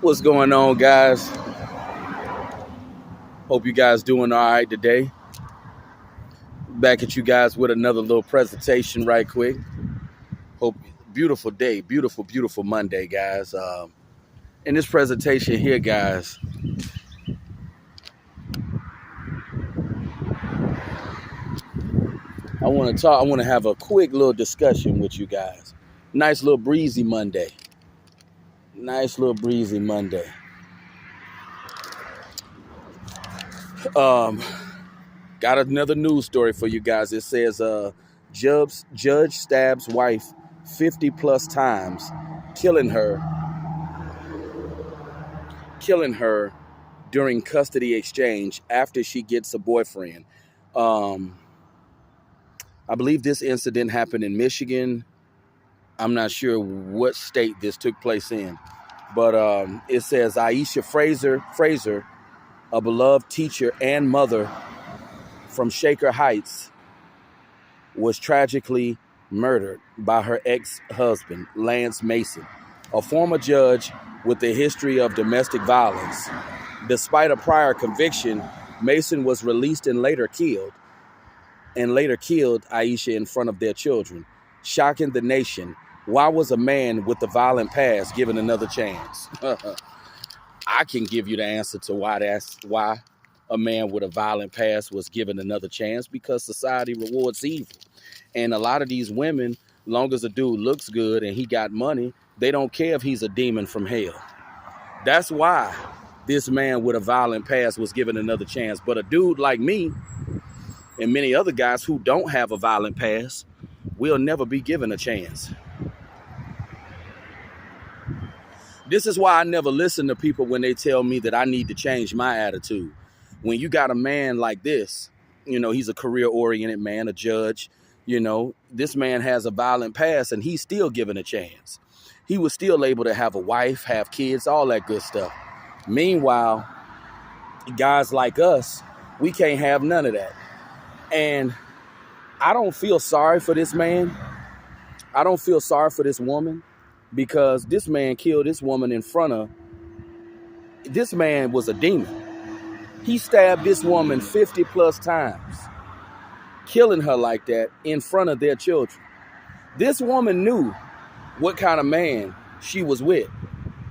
What's going on, guys? Hope you guys doing all right today. Back at you guys with another little presentation right quick. Hope beautiful day, beautiful Monday, guys. In this presentation here, guys, I want to have a quick little discussion with you guys. Nice little breezy Monday. Nice little breezy Monday. Um, got another news story for you guys. It says judge stabs wife 50 plus times, killing her during custody exchange after she gets a boyfriend. Um, I believe this incident happened in Michigan. I'm not sure what state this took place in, but it says Aisha Fraser, a beloved teacher and mother from Shaker Heights, was tragically murdered by her ex-husband, Lance Mason, a former judge with a history of domestic violence. Despite a prior conviction, Mason was released and later killed Aisha in front of their children, shocking the nation. Why was a man with a violent past given another chance? I can give you the answer to why a man with a violent past was given another chance, because society rewards evil. And a lot of these women, long as a dude looks good and he got money, they don't care if he's a demon from hell. That's why this man with a violent past was given another chance. But a dude like me and many other guys who don't have a violent past will never be given a chance. This is why I never listen to people when they tell me that I need to change my attitude. When you got a man like this, he's a career-oriented man, a judge, this man has a violent past and he's still given a chance. He was still able to have a wife, have kids, all that good stuff. Meanwhile, guys like us, we can't have none of that. And I don't feel sorry for this man. I don't feel sorry for this woman, because this man killed this woman in front of, this man was a demon. He stabbed this woman 50 plus times, killing her like that in front of their children. This woman knew what kind of man she was with.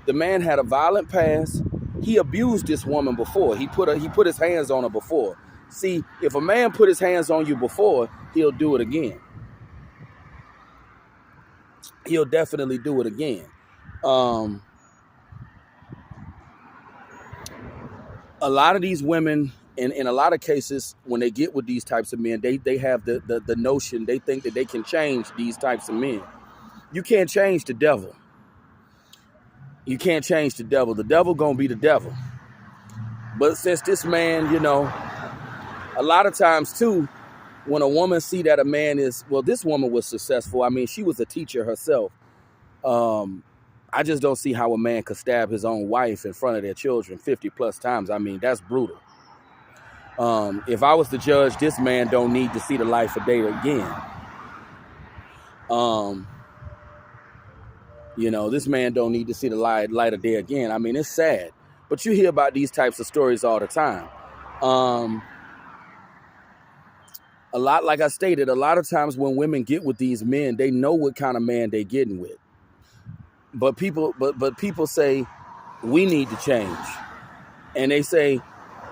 The man had a violent past. He abused this woman before. He put his hands on her before. See, if a man put his hands on you before, he'll do it again. He'll definitely do it again. A lot of these women, in a lot of cases, when they get with these types of men, they have the notion, they think that they can change these types of men. You can't change the devil. You can't change the devil. The devil gonna be the devil. But since this man, a lot of times too, when a woman see that a man is, well, this woman was successful. I mean, she was a teacher herself. I just don't see how a man could stab his own wife in front of their children 50 plus times. I mean, that's brutal. If I was the judge, this man don't need to see the light of day again. This man don't need to see the light of day again. I mean, it's sad, but you hear about these types of stories all the time. Like I stated, a lot of times when women get with these men, they know what kind of man they getting with. But people say we need to change, and they say,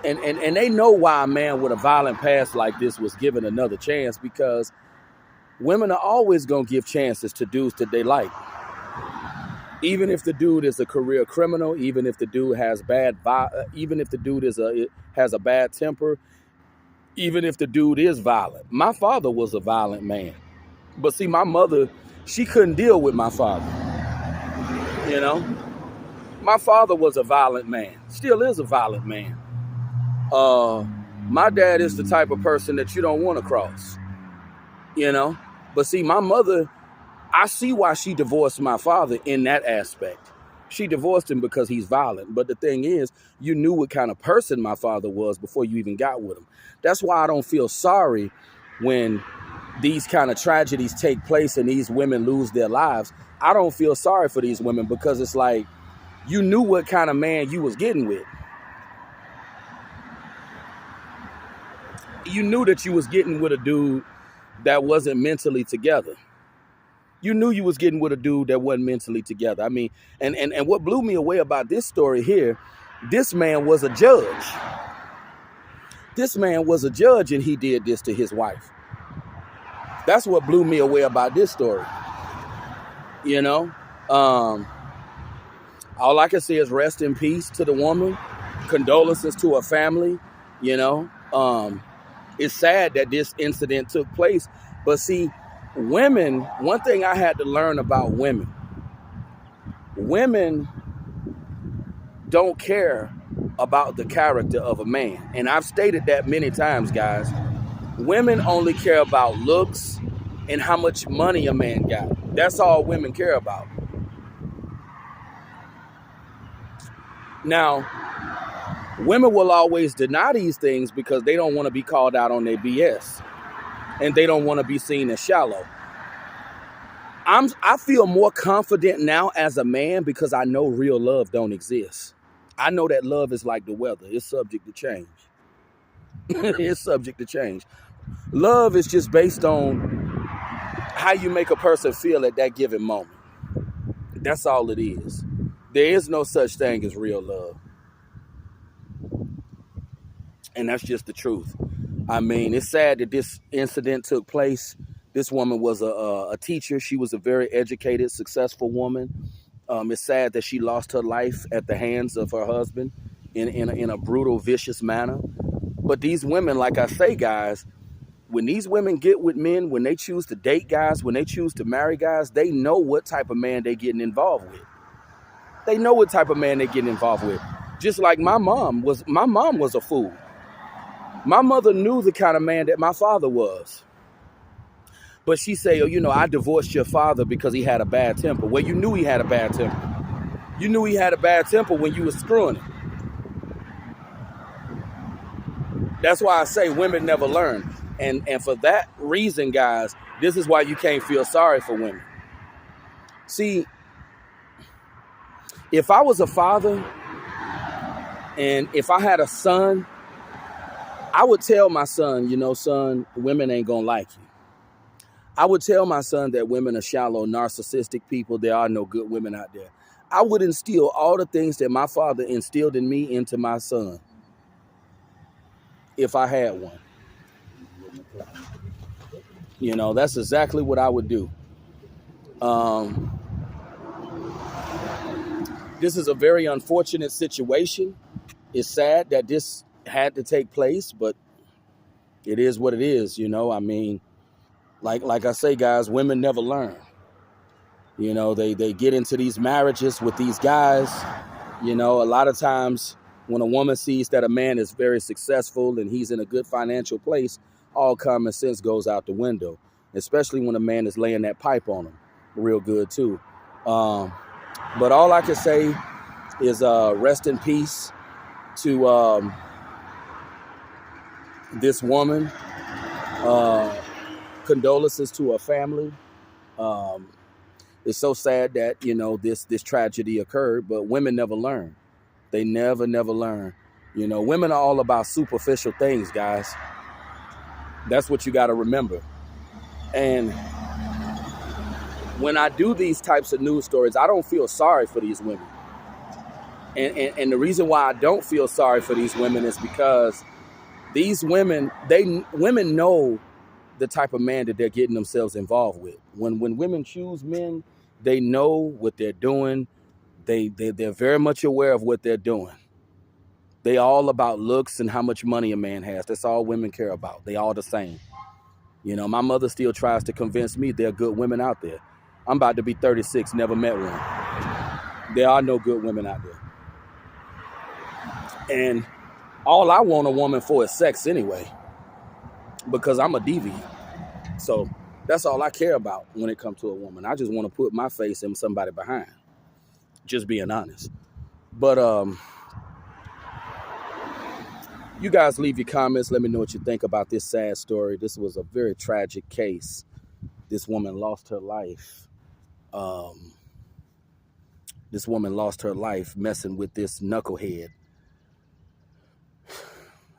and they know why a man with a violent past like this was given another chance, because women are always gonna give chances to dudes that they like, even if the dude is a career criminal, even if the dude has even if the dude has a bad temper, even if the dude is violent. My father was a violent man, but see, my mother, she couldn't deal with my father. My father was a violent man, still is a violent man. My dad is the type of person that you don't want to cross, But see, my mother, I see why she divorced my father in that aspect. She divorced him because he's violent. But the thing is, you knew what kind of person my father was before you even got with him. That's why I don't feel sorry when these kind of tragedies take place and these women lose their lives. I don't feel sorry for these women, because it's like, You knew what kind of man you was getting with. You knew that you was getting with a dude that wasn't mentally together. You knew you was getting with a dude that wasn't mentally together. I mean, and what blew me away about this story here, this man was a judge. This man was a judge and he did this to his wife. That's what blew me away about this story. You know, all I can say is rest in peace to the woman. Condolences to her family. You know, it's sad that this incident took place. But see, women, one thing I had to learn about women don't care about the character of a man. And I've stated that many times, guys. Women only care about looks and how much money a man got. That's all women care about. Now, women will always deny these things because they don't want to be called out on their BS. And they don't want to be seen as shallow. I feel more confident now as a man because I know real love don't exist. I know that love is like the weather. It's subject to change. It's subject to change. Love is just based on how you make a person feel at that given moment. That's all it is. There is no such thing as real love. And that's just the truth. I mean, it's sad that this incident took place. This woman was a teacher. She was a very educated, successful woman. It's sad that she lost her life at the hands of her husband in a brutal, vicious manner. But these women, like I say, guys, when these women get with men, when they choose to date guys, when they choose to marry guys, they know what type of man they're getting involved with. They know what type of man they're getting involved with. Just like my mom was a fool. My mother knew the kind of man that my father was. But she said, oh, you know, I divorced your father because he had a bad temper. Well, you knew he had a bad temper. You knew he had a bad temper when you was screwing him. That's why I say women never learn. And for that reason, guys, this is why you can't feel sorry for women. See, if I was a father and if I had a son, I would tell my son, you know, son, women ain't gonna like you. I would tell my son that women are shallow, narcissistic people. There are no good women out there. I would instill all the things that my father instilled in me into my son if I had one. You know, that's exactly what I would do. This is a very unfortunate situation. It's sad that this had to take place, but it is what it is, you know. I mean, like I say, guys, women never learn. You know, they get into these marriages with these guys. You know, a lot of times when a woman sees that a man is very successful and he's in a good financial place, all common sense goes out the window, especially when a man is laying that pipe on him real good too. But all I can say is rest in peace to this woman. Condolences to her family. It's so sad that, you know, this tragedy occurred, but women never learn. They never learn. You know, women are all about superficial things, guys. That's what you got to remember. And when I do these types of news stories, I don't feel sorry for these women. And the reason why I don't feel sorry for these women is because these women, women know the type of man that they're getting themselves involved with. When women choose men, they know what they're doing. They're very much aware of what they're doing. They all about looks and how much money a man has. That's all women care about. They all the same. You know, my mother still tries to convince me there are good women out there. I'm about to be 36, never met one. There are no good women out there. And all I want a woman for is sex anyway, because I'm a deviant. So that's all I care about when it comes to a woman. I just want to put my face in somebody behind. Just being honest. But you guys leave your comments. Let me know what you think about this sad story. This was a very tragic case. This woman lost her life This woman lost her life messing with this knucklehead.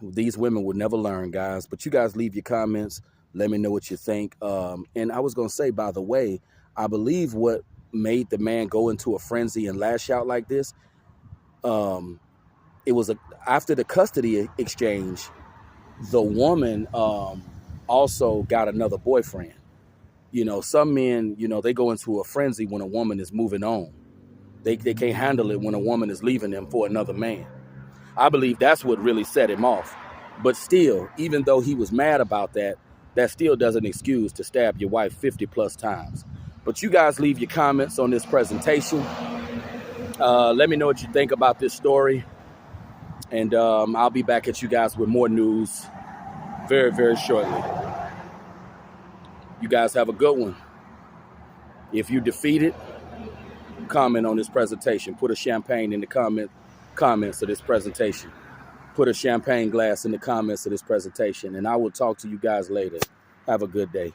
These women will never learn, guys. But you guys leave your comments. Let me know what you think. And I was going to say, by the way, I believe what made the man go into a frenzy and lash out like this, it was after the custody exchange, the woman also got another boyfriend. You know, some men, you know, they go into a frenzy when a woman is moving on. They can't handle it when a woman is leaving them for another man. I believe that's what really set him off. But still, even though he was mad about that, that still doesn't excuse to stab your wife 50 plus times. But you guys leave your comments on this presentation. Let me know what you think about this story. And I'll be back at you guys with more news very, very shortly. You guys have a good one. If you defeated, comment on this presentation. Put a champagne in the comments of this presentation. Put a champagne glass in the comments of this presentation. And I will talk to you guys later. Have a good day.